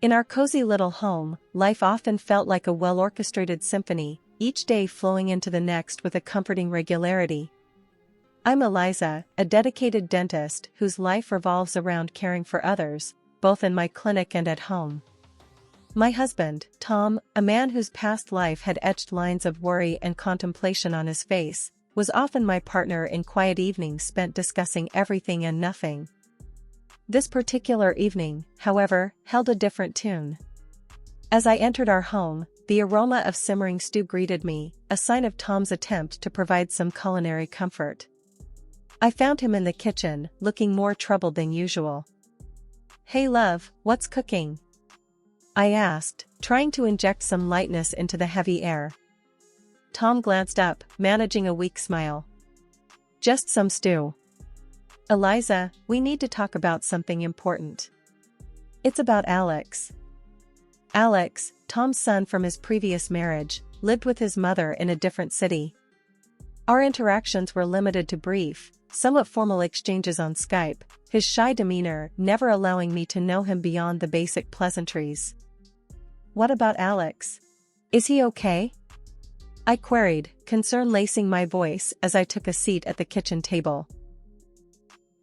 In our cozy little home, life often felt like a well-orchestrated symphony, each day flowing into the next with a comforting regularity. I'm Eliza, a dedicated dentist whose life revolves around caring for others, both in my clinic and at home. My husband, Tom, a man whose past life had etched lines of worry and contemplation on his face, was often my partner in quiet evenings spent discussing everything and nothing. This particular evening, however, held a different tune. As I entered our home, the aroma of simmering stew greeted me, a sign of Tom's attempt to provide some culinary comfort. I found him in the kitchen, looking more troubled than usual. "Hey love, what's cooking?" I asked, trying to inject some lightness into the heavy air. Tom glanced up, managing a weak smile. "Just some stew." "Eliza, we need to talk about something important." "It's about Alex." Alex, Tom's son from his previous marriage, lived with his mother in a different city. Our interactions were limited to brief, somewhat formal exchanges on Skype, his shy demeanor never allowing me to know him beyond the basic pleasantries. "What about Alex? Is he okay?" I queried, concern lacing my voice as I took a seat at the kitchen table.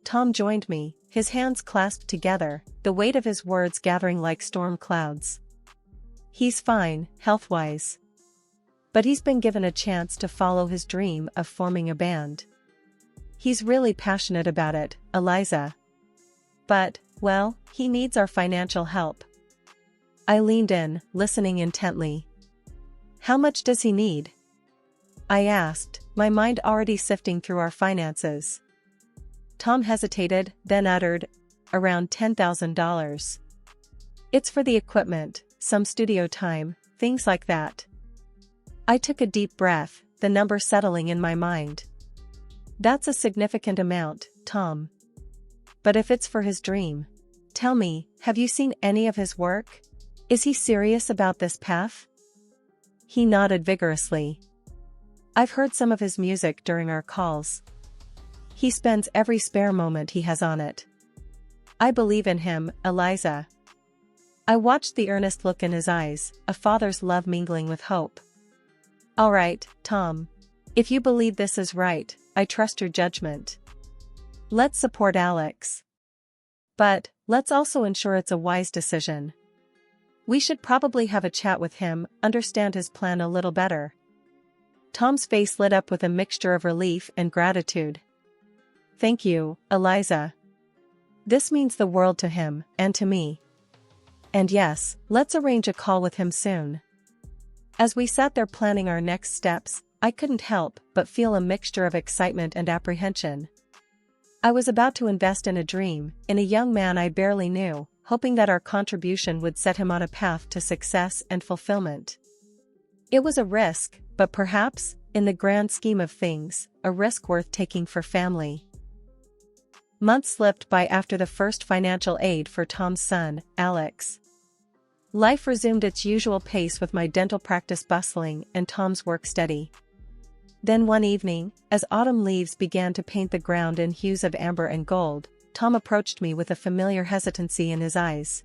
Tom joined me, his hands clasped together, the weight of his words gathering like storm clouds. "He's fine, health-wise. But he's been given a chance to follow his dream of forming a band. He's really passionate about it, Eliza. But, well, he needs our financial help." I leaned in, listening intently. "How much does he need?" I asked, my mind already sifting through our finances. Tom hesitated, then uttered, "Around $10,000. It's for the equipment, some studio time, things like that." I took a deep breath, the number settling in my mind. "That's a significant amount, Tom. But if it's for his dream, tell me, have you seen any of his work? Is he serious about this path?" He nodded vigorously. "I've heard some of his music during our calls. He spends every spare moment he has on it. I believe in him, Eliza." I watched the earnest look in his eyes, a father's love mingling with hope. "All right, Tom. If you believe this is right, I trust your judgment. Let's support Alex. But, let's also ensure it's a wise decision. We should probably have a chat with him, understand his plan a little better." Tom's face lit up with a mixture of relief and gratitude. "Thank you, Eliza. This means the world to him, and to me. And yes, let's arrange a call with him soon." As we sat there planning our next steps, I couldn't help but feel a mixture of excitement and apprehension. I was about to invest in a dream, in a young man I barely knew, hoping that our contribution would set him on a path to success and fulfillment. It was a risk, but perhaps, in the grand scheme of things, a risk worth taking for family. Months slipped by after the first financial aid for Tom's son, Alex. Life resumed its usual pace with my dental practice bustling and Tom's work steady. Then one evening, as autumn leaves began to paint the ground in hues of amber and gold, Tom approached me with a familiar hesitancy in his eyes.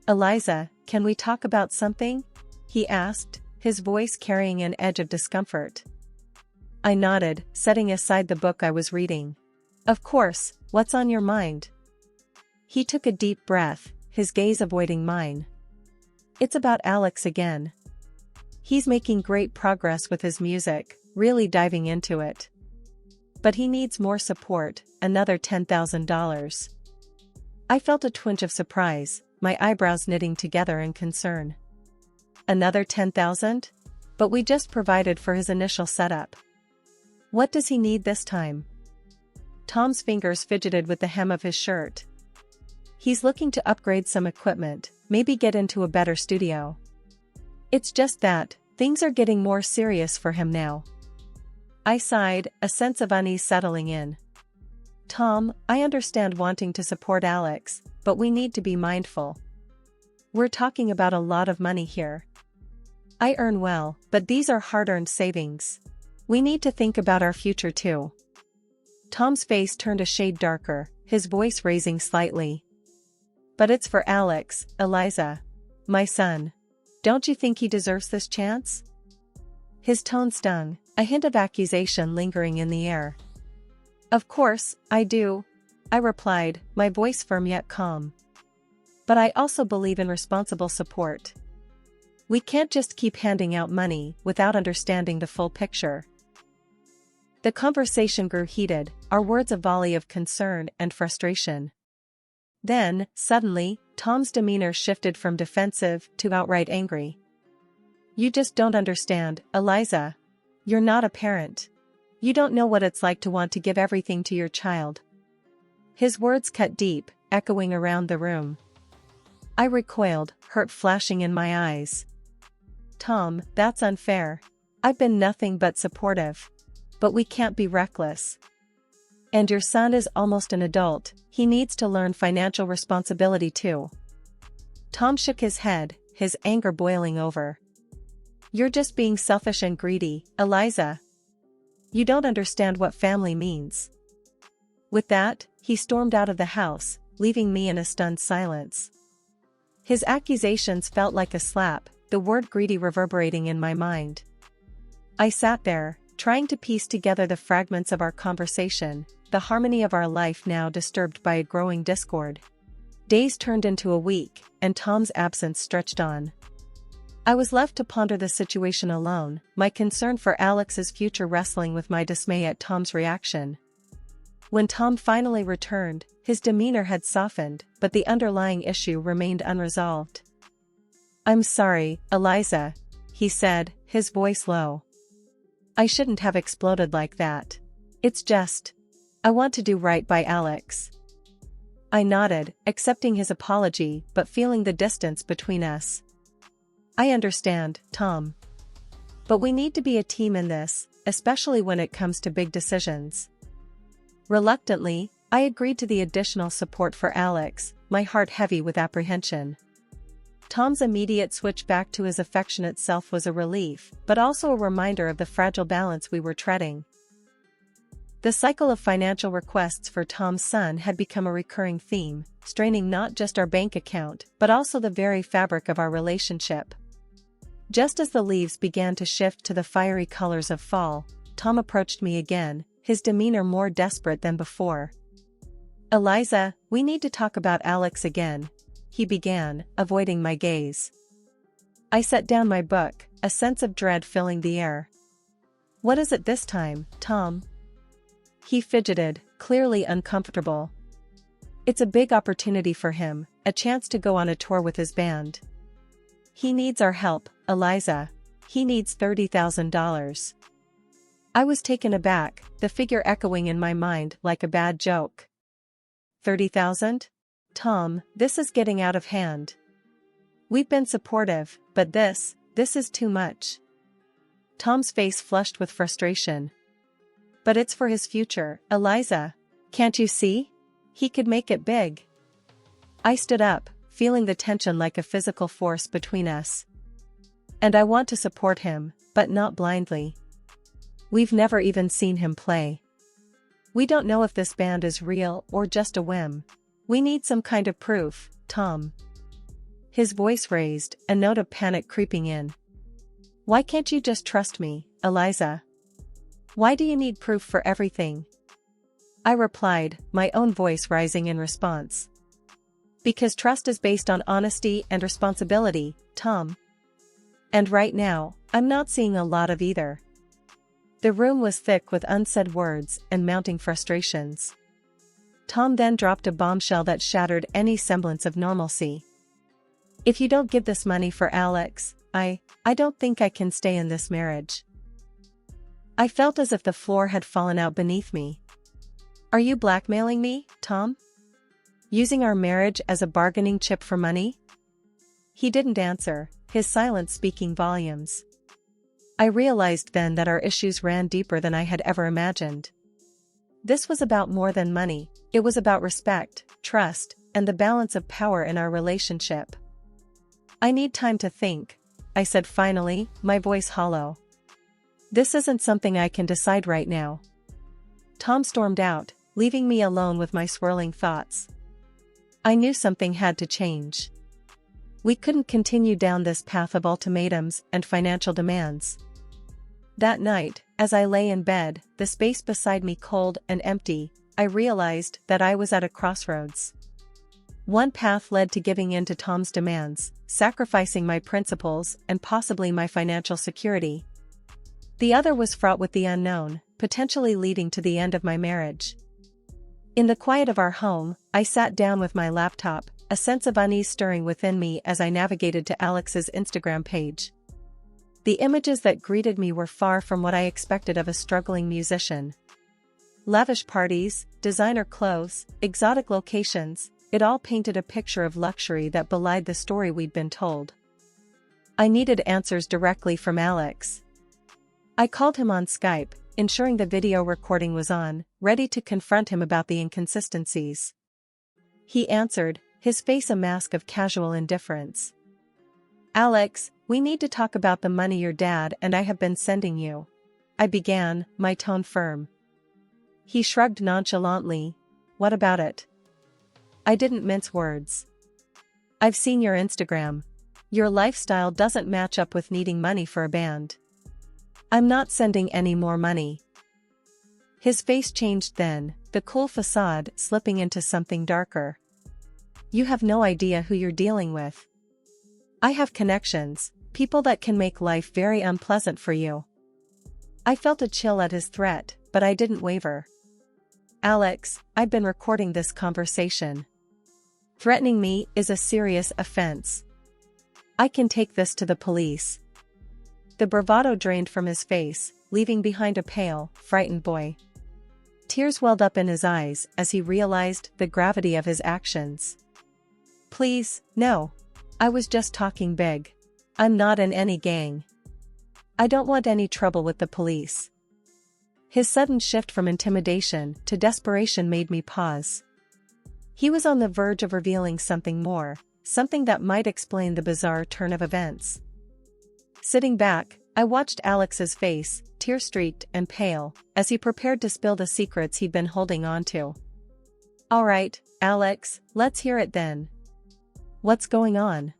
"Eliza, can we talk about something?" he asked, his voice carrying an edge of discomfort. I nodded, setting aside the book I was reading. "Of course, what's on your mind?" He took a deep breath, his gaze avoiding mine. "It's about Alex again. He's making great progress with his music, really diving into it. But he needs more support, another $10,000. I felt a twinge of surprise, my eyebrows knitting together in concern. "Another $10,000? But we just provided for his initial setup. What does he need this time?" Tom's fingers fidgeted with the hem of his shirt. "He's looking to upgrade some equipment, maybe get into a better studio. It's just that, things are getting more serious for him now." I sighed, a sense of unease settling in. "Tom, I understand wanting to support Alex, but we need to be mindful. We're talking about a lot of money here. I earn well, but these are hard-earned savings. We need to think about our future too." Tom's face turned a shade darker, his voice raising slightly. But it's for Alex, Eliza. My son. Don't you think he deserves this chance? His tone stung, a hint of accusation lingering in the air. Of course, I do, I replied, my voice firm yet calm. But I also believe in responsible support. We can't just keep handing out money without understanding the full picture. The conversation grew heated, our words a volley of concern and frustration. Then, suddenly, Tom's demeanor shifted from defensive to outright angry. You just don't understand, Eliza. You're not a parent. You don't know what it's like to want to give everything to your child. His words cut deep, echoing around the room. I recoiled, hurt flashing in my eyes. Tom, that's unfair. I've been nothing but supportive. But we can't be reckless. And your son is almost an adult, he needs to learn financial responsibility too. Tom shook his head, his anger boiling over. You're just being selfish and greedy, Eliza. You don't understand what family means. With that, he stormed out of the house, leaving me in a stunned silence. His accusations felt like a slap, the word greedy reverberating in my mind. I sat there, trying to piece together the fragments of our conversation, the harmony of our life now disturbed by a growing discord. Days turned into a week, and Tom's absence stretched on. I was left to ponder the situation alone, my concern for Alex's future wrestling with my dismay at Tom's reaction. When Tom finally returned, his demeanor had softened, but the underlying issue remained unresolved. I'm sorry, Eliza, he said, his voice low. I shouldn't have exploded like that. It's just, I want to do right by Alex. I nodded, accepting his apology but feeling the distance between us. I understand, Tom. But we need to be a team in this, especially when it comes to big decisions. Reluctantly, I agreed to the additional support for Alex, my heart heavy with apprehension. Tom's immediate switch back to his affectionate self was a relief, but also a reminder of the fragile balance we were treading. The cycle of financial requests for Tom's son had become a recurring theme, straining not just our bank account, but also the very fabric of our relationship. Just as the leaves began to shift to the fiery colors of fall, Tom approached me again, his demeanor more desperate than before. Eliza, we need to talk about Alex again, he began, avoiding my gaze. I set down my book, a sense of dread filling the air. What is it this time, Tom? He fidgeted, clearly uncomfortable. It's a big opportunity for him, a chance to go on a tour with his band. He needs our help, Eliza. He needs $30,000. I was taken aback, the figure echoing in my mind like a bad joke. 30,000? Tom, this is getting out of hand. We've been supportive, but this is too much. Tom's face flushed with frustration. But it's for his future, Eliza. Can't you see? He could make it big. I stood up, feeling the tension like a physical force between us. And I want to support him, but not blindly. We've never even seen him play. We don't know if this band is real or just a whim. We need some kind of proof, Tom. His voice raised, a note of panic creeping in. Why can't you just trust me, Eliza? Why do you need proof for everything? I replied, my own voice rising in response. Because trust is based on honesty and responsibility, Tom. And right now, I'm not seeing a lot of either. The room was thick with unsaid words and mounting frustrations. Tom then dropped a bombshell that shattered any semblance of normalcy. If you don't give this money for Alex, I don't think I can stay in this marriage. I felt as if the floor had fallen out beneath me. Are you blackmailing me, Tom? Using our marriage as a bargaining chip for money? He didn't answer, his silence speaking volumes. I realized then that our issues ran deeper than I had ever imagined. This was about more than money, it was about respect, trust, and the balance of power in our relationship. I need time to think, I said finally, my voice hollow. This isn't something I can decide right now. Tom stormed out, leaving me alone with my swirling thoughts. I knew something had to change. We couldn't continue down this path of ultimatums and financial demands. That night, as I lay in bed, the space beside me cold and empty, I realized that I was at a crossroads. One path led to giving in to Tom's demands, sacrificing my principles and possibly my financial security. The other was fraught with the unknown, potentially leading to the end of my marriage. In the quiet of our home, I sat down with my laptop, a sense of unease stirring within me as I navigated to Alex's Instagram page. The images that greeted me were far from what I expected of a struggling musician. Lavish parties, designer clothes, exotic locations, it all painted a picture of luxury that belied the story we'd been told. I needed answers directly from Alex. I called him on Skype, ensuring the video recording was on, ready to confront him about the inconsistencies. He answered, his face a mask of casual indifference. "Alex, we need to talk about the money your dad and I have been sending you," I began, my tone firm. He shrugged nonchalantly. "What about it?" I didn't mince words. "I've seen your Instagram. Your lifestyle doesn't match up with needing money for a band." "I'm not sending any more money." His face changed then, the cool facade slipping into something darker. "You have no idea who you're dealing with. I have connections, people that can make life very unpleasant for you." I felt a chill at his threat, but I didn't waver. "Alex, I've been recording this conversation. Threatening me is a serious offense. I can take this to the police." The bravado drained from his face, leaving behind a pale, frightened boy. Tears welled up in his eyes as he realized the gravity of his actions. "Please, no. I was just talking big. I'm not in any gang. I don't want any trouble with the police." His sudden shift from intimidation to desperation made me pause. He was on the verge of revealing something more, something that might explain the bizarre turn of events. Sitting back, I watched Alex's face, tear-streaked and pale, as he prepared to spill the secrets he'd been holding onto. "All right, Alex, let's hear it then. What's going on?"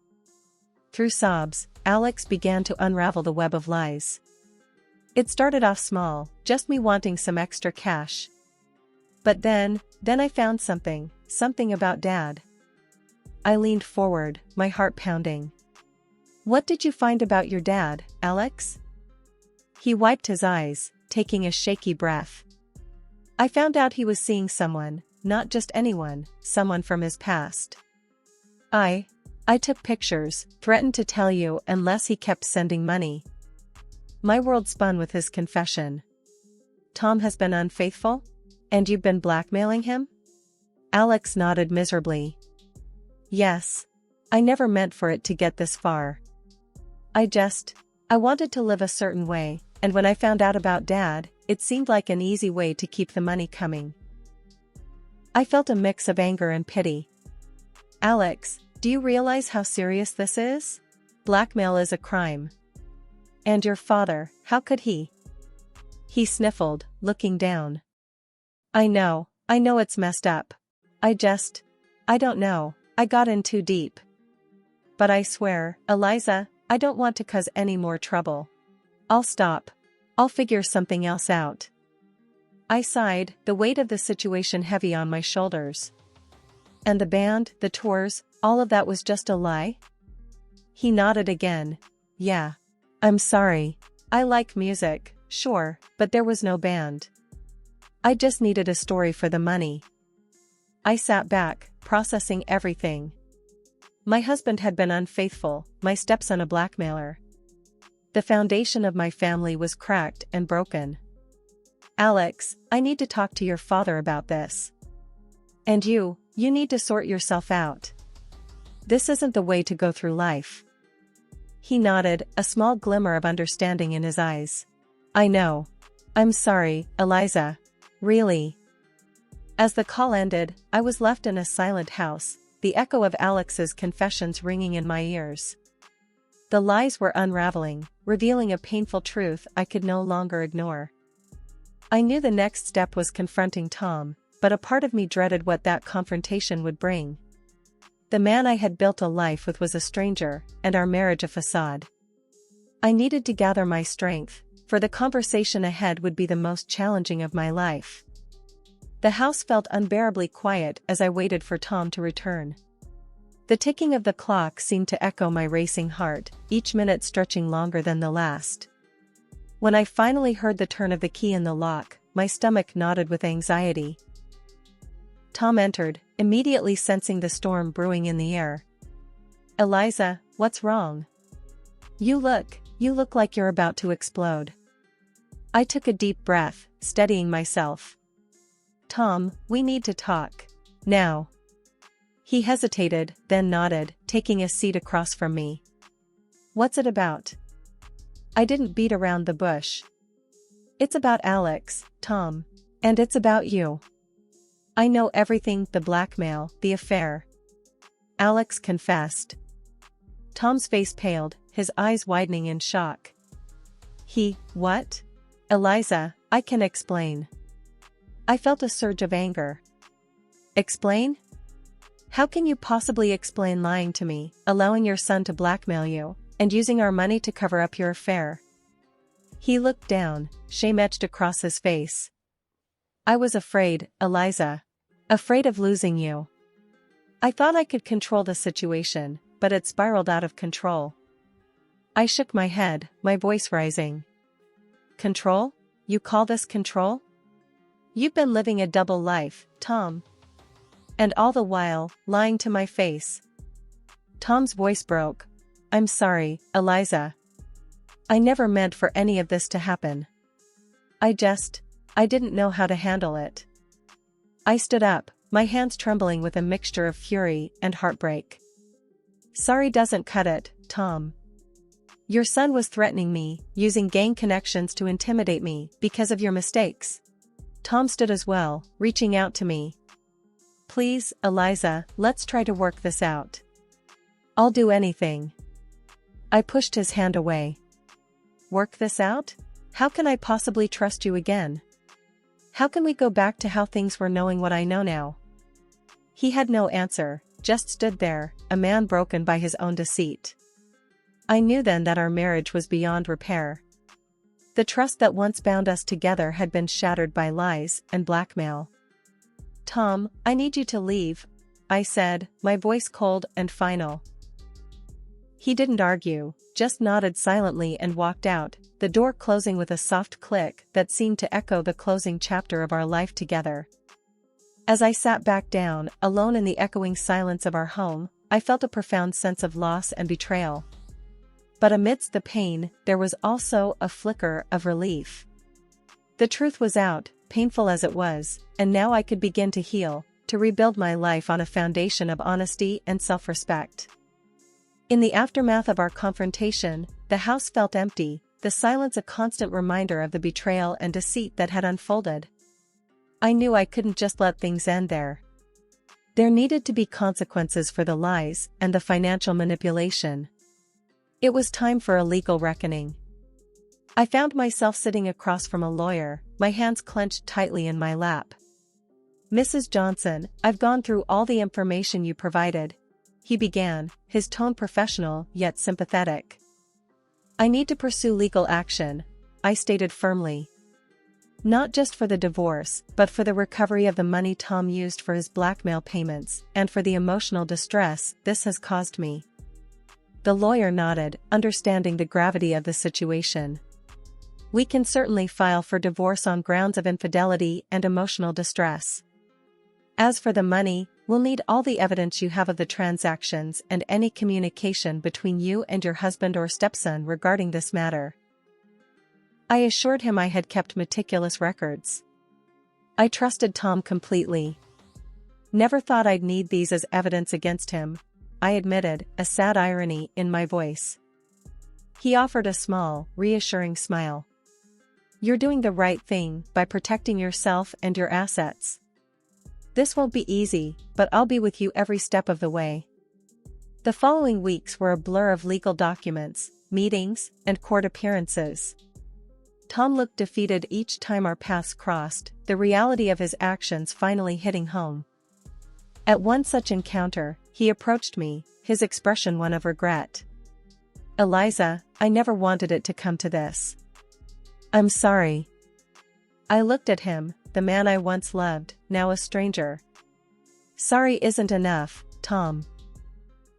Through sobs, Alex began to unravel the web of lies. "It started off small, just me wanting some extra cash. But then I found something about Dad." I leaned forward, my heart pounding. "What did you find about your dad, Alex?" He wiped his eyes, taking a shaky breath. "I found out he was seeing someone, not just anyone, someone from his past. I took pictures, threatened to tell you unless he kept sending money." My world spun with his confession. "Tom has been unfaithful? And you've been blackmailing him?" Alex nodded miserably. "Yes. I never meant for it to get this far. I wanted to live a certain way, and when I found out about Dad, it seemed like an easy way to keep the money coming." I felt a mix of anger and pity. "Alex, do you realize how serious this is? Blackmail is a crime. And your father, how could he?" He sniffled, looking down. I know it's messed up. I don't know, I got in too deep. But I swear, Eliza, I don't want to cause any more trouble. I'll stop. I'll figure something else out." I sighed, the weight of the situation heavy on my shoulders. "And the band, the tours, all of that was just a lie?" He nodded again. "Yeah. I'm sorry. I like music, sure, but there was no band. I just needed a story for the money." I sat back, processing everything. My husband had been unfaithful, my stepson a blackmailer. The foundation of my family was cracked and broken. "Alex, I need to talk to your father about this. And you need to sort yourself out. This isn't the way to go through life." He nodded, a small glimmer of understanding in his eyes. "I know. I'm sorry, Eliza. Really." As the call ended, I was left in a silent house, the echo of Alex's confessions ringing in my ears. The lies were unraveling, revealing a painful truth I could no longer ignore. I knew the next step was confronting Tom, but a part of me dreaded what that confrontation would bring. The man I had built a life with was a stranger, and our marriage a facade. I needed to gather my strength, for the conversation ahead would be the most challenging of my life. The house felt unbearably quiet as I waited for Tom to return. The ticking of the clock seemed to echo my racing heart, each minute stretching longer than the last. When I finally heard the turn of the key in the lock, my stomach knotted with anxiety. Tom entered, immediately sensing the storm brewing in the air. "Eliza, what's wrong? You look like you're about to explode." I took a deep breath, steadying myself. "Tom, we need to talk. Now." He hesitated, then nodded, taking a seat across from me. "What's it about?" I didn't beat around the bush. "It's about Alex, Tom. And it's about you. I know everything, the blackmail, the affair." Alex confessed. Tom's face paled, his eyes widening in shock. What? "Eliza, I can explain." I felt a surge of anger. "Explain? How can you possibly explain lying to me, allowing your son to blackmail you, and using our money to cover up your affair?" He looked down, shame etched across his face. "I was afraid, Eliza. Afraid of losing you. I thought I could control the situation, but it spiraled out of control." I shook my head, my voice rising. "Control? You call this control? You've been living a double life, Tom. And all the while, lying to my face." Tom's voice broke. "I'm sorry, Eliza. I never meant for any of this to happen. I didn't know how to handle it." I stood up, my hands trembling with a mixture of fury and heartbreak. "Sorry doesn't cut it, Tom. Your son was threatening me, using gang connections to intimidate me because of your mistakes." Tom stood as well, reaching out to me. "Please, Eliza, let's try to work this out. I'll do anything." I pushed his hand away. "Work this out? How can I possibly trust you again? How can we go back to how things were knowing what I know now?" He had no answer, just stood there, a man broken by his own deceit. I knew then that our marriage was beyond repair. The trust that once bound us together had been shattered by lies and blackmail. "Tom, I need you to leave," I said, my voice cold and final. He didn't argue, just nodded silently and walked out, the door closing with a soft click that seemed to echo the closing chapter of our life together. As I sat back down, alone in the echoing silence of our home, I felt a profound sense of loss and betrayal. But amidst the pain, there was also a flicker of relief. The truth was out, painful as it was, and now I could begin to heal, to rebuild my life on a foundation of honesty and self-respect. In the aftermath of our confrontation, the house felt empty, the silence a constant reminder of the betrayal and deceit that had unfolded. I knew I couldn't just let things end there. There needed to be consequences for the lies and the financial manipulation. It was time for a legal reckoning. I found myself sitting across from a lawyer, my hands clenched tightly in my lap. "Mrs. Johnson, I've gone through all the information you provided," he began, his tone professional yet sympathetic. "I need to pursue legal action," I stated firmly. "Not just for the divorce, but for the recovery of the money Tom used for his blackmail payments, and for the emotional distress this has caused me." The lawyer nodded, understanding the gravity of the situation. "We can certainly file for divorce on grounds of infidelity and emotional distress. As for the money, we'll need all the evidence you have of the transactions and any communication between you and your husband or stepson regarding this matter." I assured him I had kept meticulous records. I trusted Tom completely. "Never thought I'd need these as evidence against him," I admitted, a sad irony in my voice. He offered a small, reassuring smile. "You're doing the right thing by protecting yourself and your assets. This won't be easy, but I'll be with you every step of the way." The following weeks were a blur of legal documents, meetings, and court appearances. Tom looked defeated each time our paths crossed, the reality of his actions finally hitting home. At one such encounter, he approached me, his expression one of regret. "Eliza, I never wanted it to come to this. I'm sorry." I looked at him, the man I once loved, now a stranger. "Sorry isn't enough, Tom.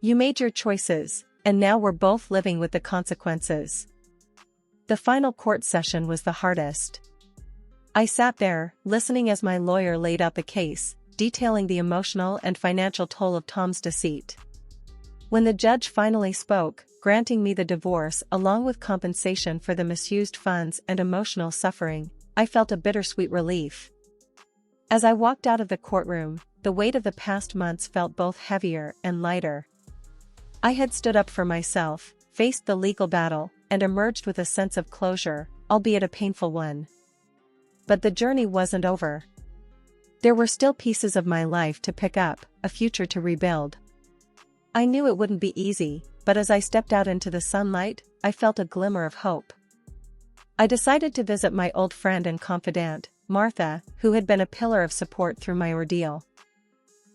You made your choices, and now we're both living with the consequences." The final court session was the hardest. I sat there, listening as my lawyer laid out the case, detailing the emotional and financial toll of Tom's deceit. When the judge finally spoke, granting me the divorce along with compensation for the misused funds and emotional suffering, I felt a bittersweet relief. As I walked out of the courtroom, the weight of the past months felt both heavier and lighter. I had stood up for myself, faced the legal battle, and emerged with a sense of closure, albeit a painful one. But the journey wasn't over. There were still pieces of my life to pick up, a future to rebuild. I knew it wouldn't be easy, but as I stepped out into the sunlight, I felt a glimmer of hope. I decided to visit my old friend and confidant, Martha, who had been a pillar of support through my ordeal.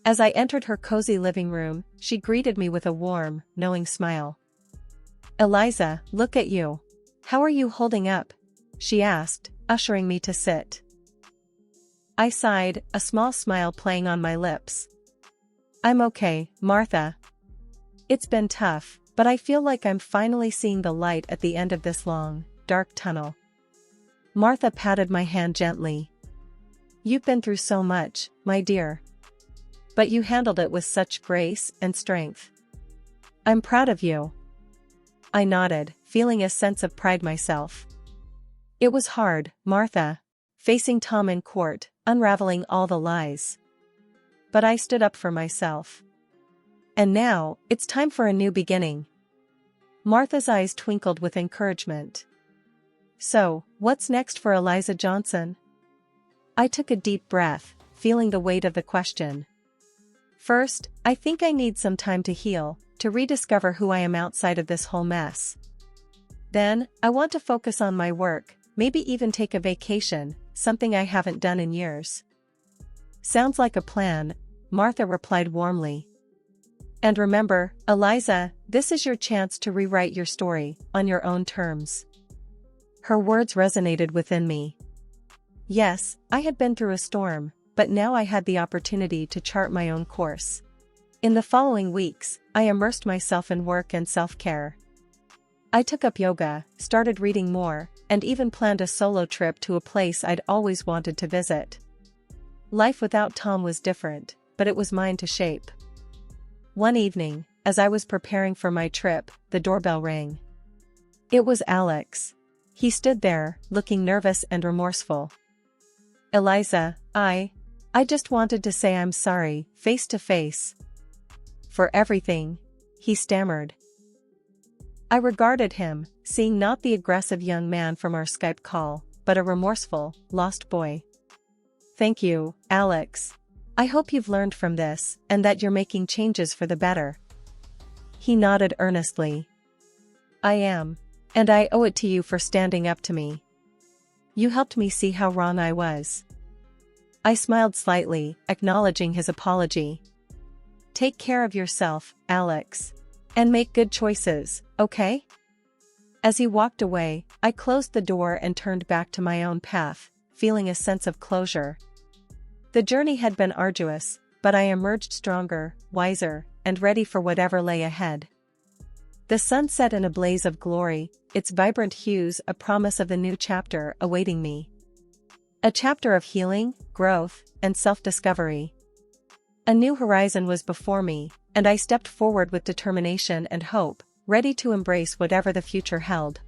As I entered her cozy living room, she greeted me with a warm, knowing smile. "Eliza, look at you. How are you holding up?" she asked, ushering me to sit. I sighed, a small smile playing on my lips. "I'm okay, Martha. It's been tough, but I feel like I'm finally seeing the light at the end of this long, dark tunnel." Martha patted my hand gently. "You've been through so much, my dear. But you handled it with such grace and strength. I'm proud of you." I nodded, feeling a sense of pride myself. "It was hard, Martha, facing Tom in court, unraveling all the lies. But I stood up for myself. And now, it's time for a new beginning." Martha's eyes twinkled with encouragement. "So, what's next for Eliza Johnson?" I took a deep breath, feeling the weight of the question. "First, I think I need some time to heal, to rediscover who I am outside of this whole mess. Then, I want to focus on my work, maybe even take a vacation, something I haven't done in years." "Sounds like a plan," Martha replied warmly. "And remember, Eliza, this is your chance to rewrite your story, on your own terms." Her words resonated within me. Yes, I had been through a storm, but now I had the opportunity to chart my own course. In the following weeks, I immersed myself in work and self-care. I took up yoga, started reading more, and even planned a solo trip to a place I'd always wanted to visit. Life without Tom was different, but it was mine to shape. One evening, as I was preparing for my trip, the doorbell rang. It was Alex. He stood there, looking nervous and remorseful. "Eliza, I just wanted to say I'm sorry, face to face. For everything," he stammered. I regarded him, seeing not the aggressive young man from our Skype call, but a remorseful, lost boy. "Thank you, Alex. I hope you've learned from this, and that you're making changes for the better." He nodded earnestly. "I am. And I owe it to you for standing up to me. You helped me see how wrong I was." I smiled slightly, acknowledging his apology. "Take care of yourself, Alex. And make good choices, okay?" As he walked away, I closed the door and turned back to my own path, feeling a sense of closure. The journey had been arduous, but I emerged stronger, wiser, and ready for whatever lay ahead. The sun set in a blaze of glory, its vibrant hues a promise of the new chapter awaiting me. A chapter of healing, growth, and self-discovery. A new horizon was before me, and I stepped forward with determination and hope, ready to embrace whatever the future held.